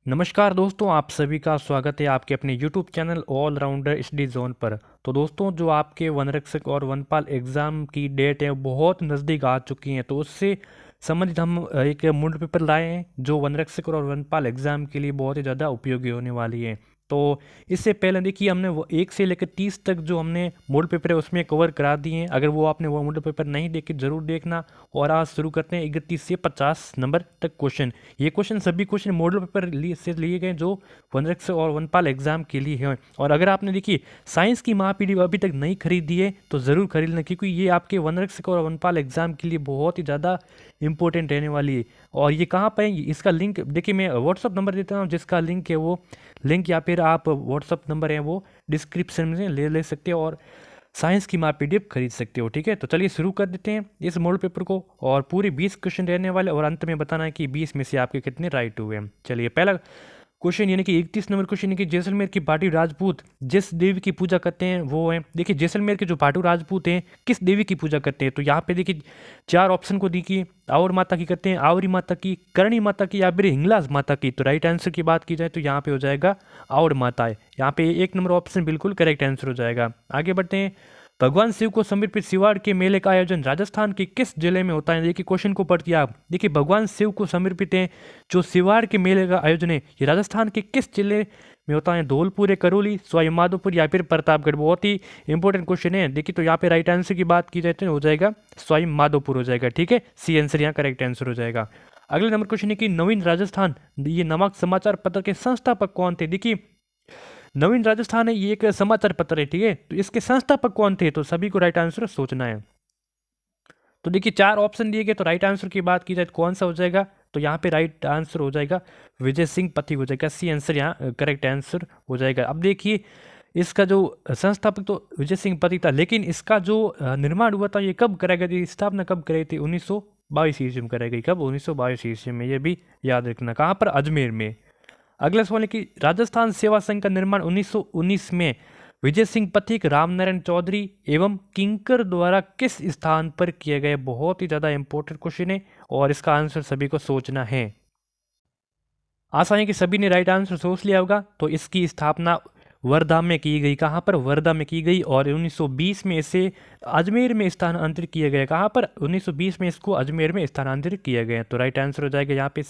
नमस्कार दोस्तों, आप सभी का स्वागत है आपके अपने YouTube channel allrounder study zone पर। तो दोस्तों, जो आपके वनरक्षक और वनपाल एग्ज़ाम की डेट है वो बहुत नज़दीक आ चुकी हैं, तो उससे संबंधित हम एक मॉडल पेपर लाए हैं जो वनरक्षक और वनपाल एग्ज़ाम के लिए बहुत ही ज़्यादा उपयोगी होने वाली है। तो इससे पहले देखिए, हमने वो 1 से लेकर 30 तक जो हमने मॉडल पेपर है उसमें कवर करा दिए हैं। अगर वो आपने वो मॉडल पेपर नहीं देखे ज़रूर देखना। और आज शुरू करते हैं 31 से 50 नंबर तक क्वेश्चन। ये क्वेश्चन सभी क्वेश्चन मॉडल पेपर से लिए गए जो वनरक्षक और वनपाल एग्जाम के लिए हैं। और अगर आपने देखिए साइंस की महापीढ़ी अभी तक नहीं खरीदी है तो ज़रूर खरीद लें, क्योंकि ये आपके वनरक्षक और वनपाल एग्जाम के लिए बहुत ही ज़्यादा इंपॉर्टेंट रहने वाली है। और ये कहाँ पर है, इसका लिंक देखिए, मैं व्हाट्सअप नंबर देता हूँ जिसका लिंक है वो लिंक, या फिर आप व्हाट्सअप नंबर है वो डिस्क्रिप्शन में ले सकते हो और साइंस की माप पीडीएफ खरीद सकते हो। ठीक है, तो चलिए शुरू कर देते हैं इस मॉडल पेपर को। और पूरे 20 क्वेश्चन रहने वाले और अंत में बताना है कि 20 में से आपके कितने राइट हुए हैं। चलिए पहला क्वेश्चन यानी कि 31 नंबर क्वेश्चन है कि जैसलमेर की भाटू राजपूत जिस देवी की पूजा करते हैं वो है। देखिए, जैसलमेर के जो भाटू राजपूत हैं किस देवी की पूजा करते हैं, तो यहाँ पे देखिए 4 ऑप्शन को देखिए। और माता की करते हैं, आवरी माता की, करणी माता की, या फिर हिंगलाज माता की। तो राइट आंसर की बात की जाए तो यहाँ पे हो जाएगा और माता है। यहाँ पे 1 नंबर ऑप्शन बिल्कुल करेक्ट आंसर हो जाएगा। आगे बढ़ते हैं। भगवान शिव को समर्पित सिवाड़ के मेले का आयोजन राजस्थान के किस जिले में होता है। देखिए क्वेश्चन को पढ़िए आप। देखिए, भगवान शिव को समर्पित है जो सिवाड़ के मेले का आयोजन है, ये राजस्थान के किस जिले में होता है। धौलपुर है, करौली, सवाई माधोपुर, या फिर प्रतापगढ़। बहुत ही इंपॉर्टेंट क्वेश्चन है। देखिए, तो यहाँ पे राइट आंसर की बात की जाए तो हो जाएगा सवाई माधोपुर हो जाएगा। ठीक है, सी आंसर यहाँ करेक्ट आंसर हो जाएगा। अगले नंबर क्वेश्चन है कि नवीन राजस्थान ये नामक समाचार पत्र के संस्थापक कौन थे। देखिए, नवीन राजस्थान है ये एक समाचार पत्र है। ठीक है, तो इसके संस्थापक कौन थे, तो सभी को राइट आंसर सोचना है। तो देखिए 4 ऑप्शन दिए गए, तो राइट आंसर की बात की जाए तो कौन सा हो जाएगा, तो यहाँ पे राइट आंसर हो जाएगा विजय सिंह पथिक हो जाएगा। सी आंसर यहाँ करेक्ट आंसर हो जाएगा। अब देखिए, इसका जो संस्थापक तो विजय सिंह पथिक था, लेकिन इसका जो निर्माण हुआ था ये कब कराया गया, स्थापना कब कराई थी, 1922 ईस्वी में कराई गई। कब, 1922 ईस्वी में। ये भी याद रखना। कहाँ पर, अजमेर में। अगला सवाल है कि राजस्थान सेवा संघ का निर्माण 1919 में विजय सिंह पथिक, रामनारायण चौधरी एवं किंकर द्वारा किस स्थान पर किया गया। बहुत ही ज़्यादा इंपॉर्टेंट क्वेश्चन है और इसका आंसर सभी को सोचना है। आशा है कि सभी ने राइट आंसर सोच लिया होगा। तो इसकी स्थापना वर्धा में की गई। कहाँ पर, वर्धा में की गई। और 1920 में इसे अजमेर में स्थानांतरित किया गया। कहाँ पर, 1920 में इसको अजमेर में स्थानांतरित किया गया। तो राइट आंसर हो जाएगा यहाँ पे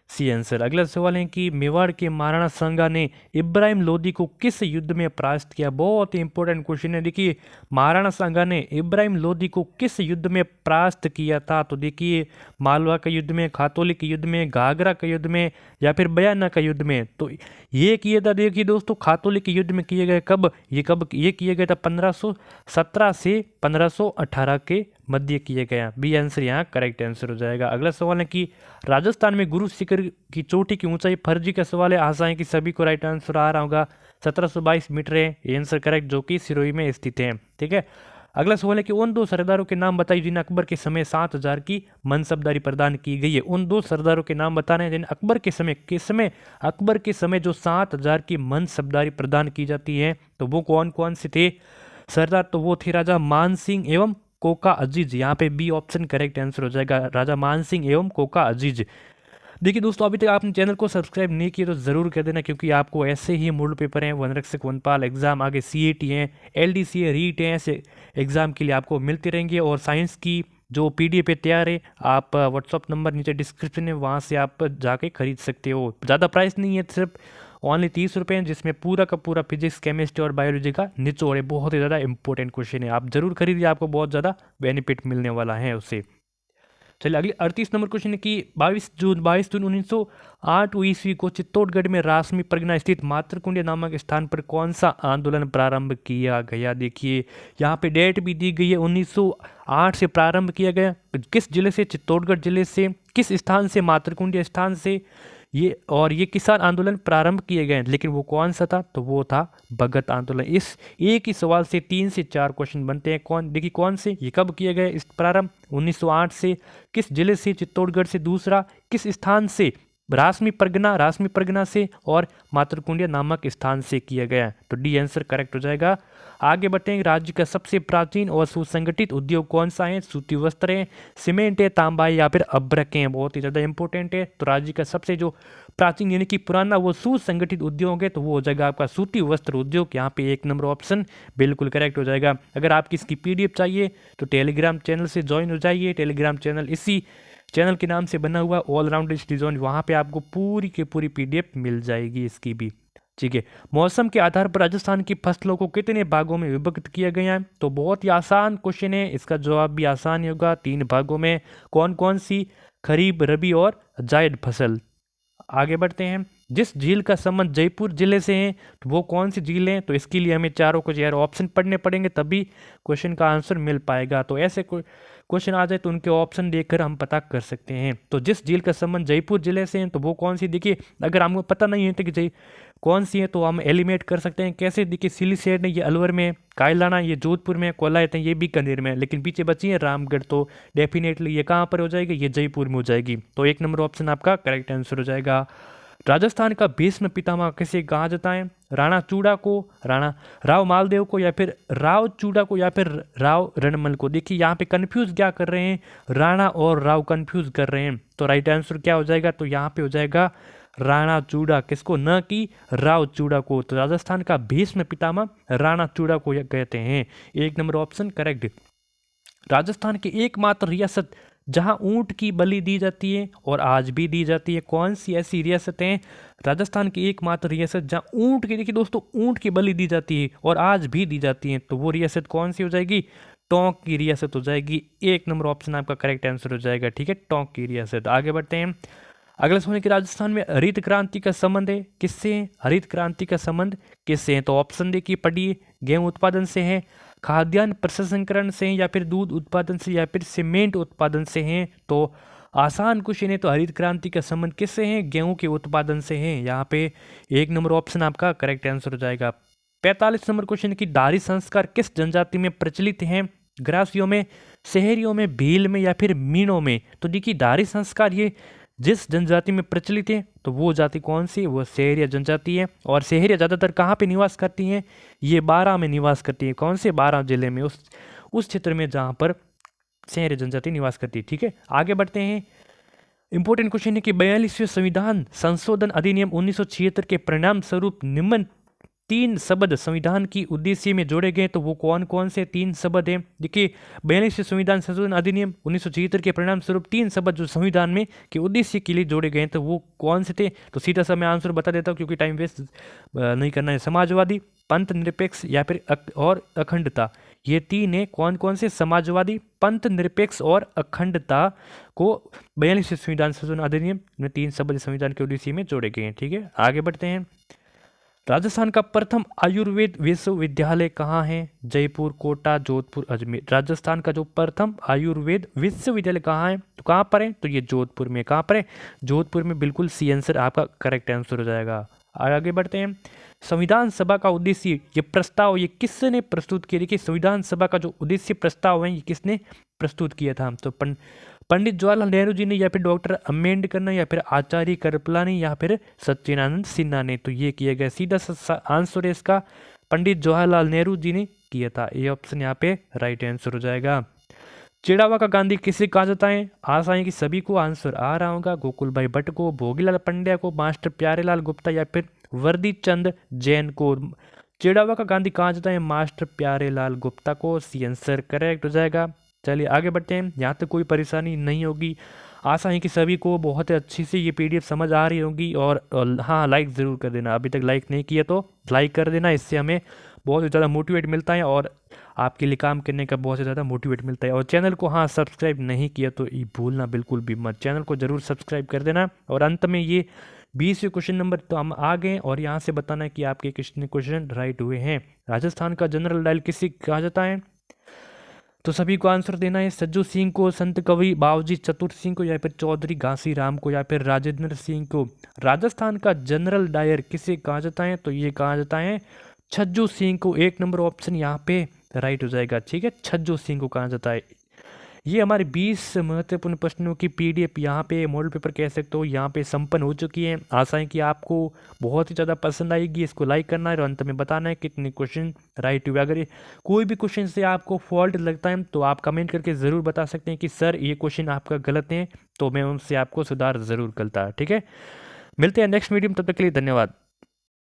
सी आंसर। अगला सवाल है कि मेवाड़ के महाराणा सांगा ने इब्राहिम लोदी को किस युद्ध में परास्त किया। बहुत ही इंपॉर्टेंट क्वेश्चन है। देखिए, महाराणा सांगा ने इब्राहिम लोदी को किस युद्ध में परास्त किया था, तो देखिए मालवा के युद्ध में, खातौली के युद्ध में, घाघरा के युद्ध में, या फिर बयाना का युद्ध में। तो ये किया था, देखिए दोस्तों, खातौली के युद्ध में किए गए। कब ये किया गया था, 1517 से 1518 के मध्य किए गया। बी आंसर यहाँ करेक्ट आंसर हो जाएगा। अगला सवाल है कि राजस्थान में गुरु शिखर की चोटी की ऊंचाई, फर्जी का सवाल है। आशा है कि सभी को राइट आंसर आ रहा होगा। 1722 मीटर है ये आंसर करेक्ट, जो कि सिरोही में स्थित है। ठीक है, अगला सवाल है कि उन 2 सरदारों के नाम बताइए जिन्हें अकबर के समय 7000 की मनसबदारी प्रदान की गई है। उन 2 सरदारों के नाम बताने हैं जिन्हें अकबर के समय जो 7000 की मनसबदारी प्रदान की जाती है, तो वो कौन कौन से थे सरदार, तो वो थे राजा मान सिंह एवं कोका अजीज। यहाँ पे बी ऑप्शन करेक्ट आंसर हो जाएगा, राजा मान सिंह एवं कोका अजीज। देखिए दोस्तों, अभी तक आपने चैनल को सब्सक्राइब नहीं किया तो ज़रूर कर देना, क्योंकि आपको ऐसे ही मॉडल पेपर हैं, वनरक्षक वनपाल एग्जाम, आगे सीईटी हैं, एलडीसी है, रीट हैं, ऐसे एग्जाम के लिए आपको मिलते रहेंगे। और साइंस की जो पीडीएफ तैयार है, आप व्हाट्सअप नंबर नीचे डिस्क्रिप्शन में, वहाँ से आप जाके खरीद सकते हो। ज़्यादा प्राइस नहीं है, सिर्फ ओनली 30 रुपये, जिसमें पूरा का पूरा फिजिक्स, केमिस्ट्री और बायोलॉजी का निचोड़ है। बहुत ही ज़्यादा इंपॉर्टेंट क्वेश्चन है, आप जरूर खरीदिए, आपको बहुत ज़्यादा बेनिफिट मिलने वाला है उससे। चलिए अगली 38 नंबर क्वेश्चन है कि 22 जून 1908 ईस्वी को चित्तौड़गढ़ में रासमी परगना स्थित मातृकुंड नामक स्थान पर कौन सा आंदोलन प्रारंभ किया गया। देखिए, यहाँ पे डेट भी दी गई है, 1908 से प्रारंभ किया गया। किस जिले से, चित्तौड़गढ़ जिले से। किस स्थान से, मातृकुंड स्थान से। ये किसान आंदोलन प्रारंभ किए गए, लेकिन वो कौन सा था, तो वो था भगत आंदोलन। इस एक ही सवाल से 3 से 4 क्वेश्चन बनते हैं। देखिए कौन से, ये कब किए गए, इस प्रारंभ 1908 से। किस जिले से, चित्तौड़गढ़ से। दूसरा, किस स्थान से, ये किसान आंदोलन प्रारंभ किए गए, लेकिन वो कौन सा था, तो वो था भगत आंदोलन। इस एक ही सवाल से 3 से 4 क्वेश्चन बनते हैं। देखिए कौन से, ये कब किए गए इस प्रारंभ 1908 से। किस जिले से, चित्तौड़गढ़ से। दूसरा, किस स्थान से रासमी परगना से और मातृकुंडिया नामक स्थान से किया गया है। तो डी आंसर करेक्ट हो जाएगा। आगे बढ़ते राज्य का सबसे प्राचीन और सुसंगठित उद्योग कौन सा है? सूती वस्त्र है, सीमेंट है, तांबा है या फिर अभ्रक है। बहुत ही ज़्यादा इंपॉर्टेंट है। तो राज्य का सबसे जो प्राचीन यानी कि पुराना वो सुसंगठित उद्योग है तो वो हो जाएगा आपका सूती वस्त्र उद्योग। यहाँ पे 1 नंबर ऑप्शन बिल्कुल करेक्ट हो जाएगा। अगर आपकी इसकी PDF चाहिए तो टेलीग्राम चैनल से ज्वाइन हो जाइए। टेलीग्राम चैनल इसी चैनल के नाम से बना हुआ ऑलराउंडर स्टडी जोन, वहाँ पे आपको पूरी की पूरी PDF मिल जाएगी इसकी भी। ठीक है, मौसम के आधार पर राजस्थान की फसलों को कितने भागों में विभक्त किया गया है? तो बहुत ही आसान क्वेश्चन है, इसका जवाब भी आसान ही होगा। 3 भागों में। कौन कौन सी? खरीफ, रबी और जायद फसल। आगे बढ़ते हैं। जिस झील का संबंध जयपुर जिले से है तो वो कौन सी झील है? तो इसके लिए हमें चारों को यार ऑप्शन पढ़ने पड़ेंगे तभी क्वेश्चन का आंसर मिल पाएगा। तो ऐसे क्वेश्चन आ जाए तो उनके ऑप्शन देखकर हम पता कर सकते हैं। तो जिस झील का संबंध जयपुर जिले से है तो वो कौन सी? देखिए, अगर हमको पता नहीं है तो कि कौन सी है तो हम एलिमिनेट कर सकते हैं। कैसे? देखिए, सिलीसेट है ये अलवर में, कायलाना ये जोधपुर में, कोलायत है ये बीकानेर में, लेकिन पीछे बची है रामगढ़। तो डेफिनेटली ये कहाँ पर हो जाएगी? ये जयपुर में हो जाएगी। तो 1 नंबर ऑप्शन आपका करेक्ट आंसर हो जाएगा। राजस्थान का भीष्म पितामह किसे कहा जाता है? राणा चूड़ा को, राणा राव मालदेव को या फिर राव चूड़ा को या फिर राव रणमल को। देखिए यहाँ पे कंफ्यूज क्या कर रहे हैं? राणा और राव कंफ्यूज कर रहे हैं। तो राइट आंसर क्या हो जाएगा? तो यहाँ पे हो जाएगा राणा चूड़ा। किसको? न कि राव चूड़ा को। तो राजस्थान का भीष्म पितामह राणा चूड़ा को कहते हैं। 1 नंबर ऑप्शन करेक्ट। राजस्थान की एकमात्र रियासत जहां ऊंट की बलि दी जाती है और आज भी दी जाती है, कौन सी ऐसी रियासत है? राजस्थान की एकमात्र रियासत जहां ऊंट की, देखिए दोस्तों, ऊंट की बलि दी जाती है और आज भी दी जाती है, तो वो रियासत कौन सी हो जाएगी? टोंक की रियासत हो जाएगी। 1 नंबर ऑप्शन आपका करेक्ट आंसर हो जाएगा। ठीक है, टोंक की रियासत। आगे बढ़ते हैं। अगला सवाल कि राजस्थान में हरित क्रांति का संबंध है किससे है? हरित क्रांति का संबंध किससे है? तो ऑप्शन देखिए पढ़िए। गेहूं उत्पादन से है, खाद्यान्न प्रसंस्करण से है या फिर दूध उत्पादन से या फिर सीमेंट उत्पादन से है। तो आसान क्वेश्चन है। तो हरित क्रांति का संबंध किससे है? गेहूं के उत्पादन से है। यहाँ पे 1 नंबर ऑप्शन आपका करेक्ट आंसर हो जाएगा। 45 नंबर क्वेश्चन की दारी संस्कार किस जनजाति में प्रचलित है? ग्रासियों में, शहरियों में, भील में या फिर मीणों में। तो देखिए दारी संस्कार ये जिस जनजाति में प्रचलित है तो वो जाति कौन सी? वो शहरिया जनजाति है। और शहरिया ज़्यादातर कहाँ पे निवास करती हैं? ये बारां में निवास करती है। कौन से? बारां जिले में, उस क्षेत्र में जहाँ पर शहरिया जनजाति निवास करती है। ठीक है, आगे बढ़ते हैं। इंपॉर्टेंट क्वेश्चन है कि 42वें संविधान संशोधन अधिनियम 1976 के परिणाम स्वरूप निम्न 3 शब्द संविधान की उद्देश्य में जोड़े गए, तो वो कौन कौन से 3 शब्द हैं? देखिए, 42वें संविधान संशोधन अधिनियम 1976 के परिणाम स्वरूप 3 शब्द जो संविधान में के उद्देश्य के लिए जोड़े गए तो वो कौन से थे? तो सीधा सा मैं आंसर बता देता हूँ क्योंकि टाइम वेस्ट नहीं करना है। समाजवादी, पंथ निरपेक्ष या फिर और अखंडता। ये 3 है। कौन कौन से? समाजवादी, पंथ निरपेक्ष और अखंडता को 42वें संविधान संशोधन अधिनियम में 3 शब्द संविधान के उद्देश्य में जोड़े गए हैं। ठीक है, आगे बढ़ते हैं। राजस्थान का प्रथम आयुर्वेद विश्वविद्यालय कहाँ है? जयपुर, कोटा, जोधपुर, अजमेर। राजस्थान का जो प्रथम आयुर्वेद विश्वविद्यालय कहाँ है? तो कहाँ पर है? तो ये जोधपुर में। कहाँ पर है? जोधपुर में। बिल्कुल सी आंसर आपका करेक्ट आंसर हो जाएगा। आगे बढ़ते हैं। संविधान सभा का उद्देश्य, ये प्रस्ताव ये किसने प्रस्तुत किया? देखिए, संविधान सभा का जो उद्देश्य प्रस्ताव है ये किसने प्रस्तुत किया था? तो पंडित जवाहरलाल नेहरू जी ने या फिर डॉक्टर अम्बेडकर ने या फिर आचार्य कृपलानी या फिर सच्चिदानंद सिन्हा ने। तो ये किया गया। सीधा आंसर है इसका पंडित जवाहरलाल नेहरू जी ने किया था। ये ऑप्शन यहाँ पे राइट आंसर हो जाएगा। चिड़ावा का गांधी किसे कहा जाता है? आशा है कि सभी को आंसर आ रहा होगा। गोकुल भाई भट्ट को, भोगीलाल पंड्या को, मास्टर प्यारेलाल गुप्ता या फिर वर्दी चंद जैन को। चिड़ावा का गांधी कहा जाता है? मास्टर प्यारेलाल गुप्ता को। सी आंसर करेक्ट हो जाएगा। चलिए आगे बढ़ते हैं। यहाँ तक कोई परेशानी नहीं होगी। आशा है कि सभी को बहुत अच्छी से ये PDF समझ आ रही होगी। और हाँ, लाइक ज़रूर कर देना। अभी तक लाइक नहीं किया तो लाइक कर देना। इससे हमें बहुत ही ज़्यादा मोटिवेट मिलता है और आपके लिए काम करने का बहुत ही ज़्यादा मोटिवेट मिलता है। और चैनल को हाँ सब्सक्राइब नहीं किया तो ये भूलना बिल्कुल भी मत, चैनल को ज़रूर सब्सक्राइब कर देना। और अंत में ये 20वें क्वेश्चन नंबर तो हम आ गए और यहाँ से बताना है कि आपके कितने क्वेश्चन राइट हुए हैं। राजस्थान का जनरल डायल किसे कहा जाता है? तो सभी को आंसर देना है। सज्जू सिंह को, संत कवि बाबूजी चतुर सिंह को या फिर चौधरी घासी राम को या फिर राजेंद्र सिंह को। राजस्थान का जनरल डायर किसे कहा जाता है? तो ये कहा जाता है छज्जू सिंह को। 1 नंबर ऑप्शन यहाँ पे राइट हो जाएगा। ठीक है, छज्जू सिंह को कहा जाता है। ये हमारे 20 महत्वपूर्ण प्रश्नों की पीडीएफ यहाँ पे मॉडल पेपर कह सकते हो यहाँ पे संपन्न हो चुकी है। आशा है कि आपको बहुत ही ज़्यादा पसंद आएगी। इसको लाइक करना है और अंत में बताना है कितने क्वेश्चन राइट हुए। अगर कोई भी क्वेश्चन से आपको फॉल्ट लगता है तो आप कमेंट करके ज़रूर बता सकते हैं कि सर ये क्वेश्चन आपका गलत है, तो मैं उनसे आपको सुधार ज़रूर करता। ठीक है, मिलते हैं नेक्स्ट वीडियो में, तब तक के लिए धन्यवाद।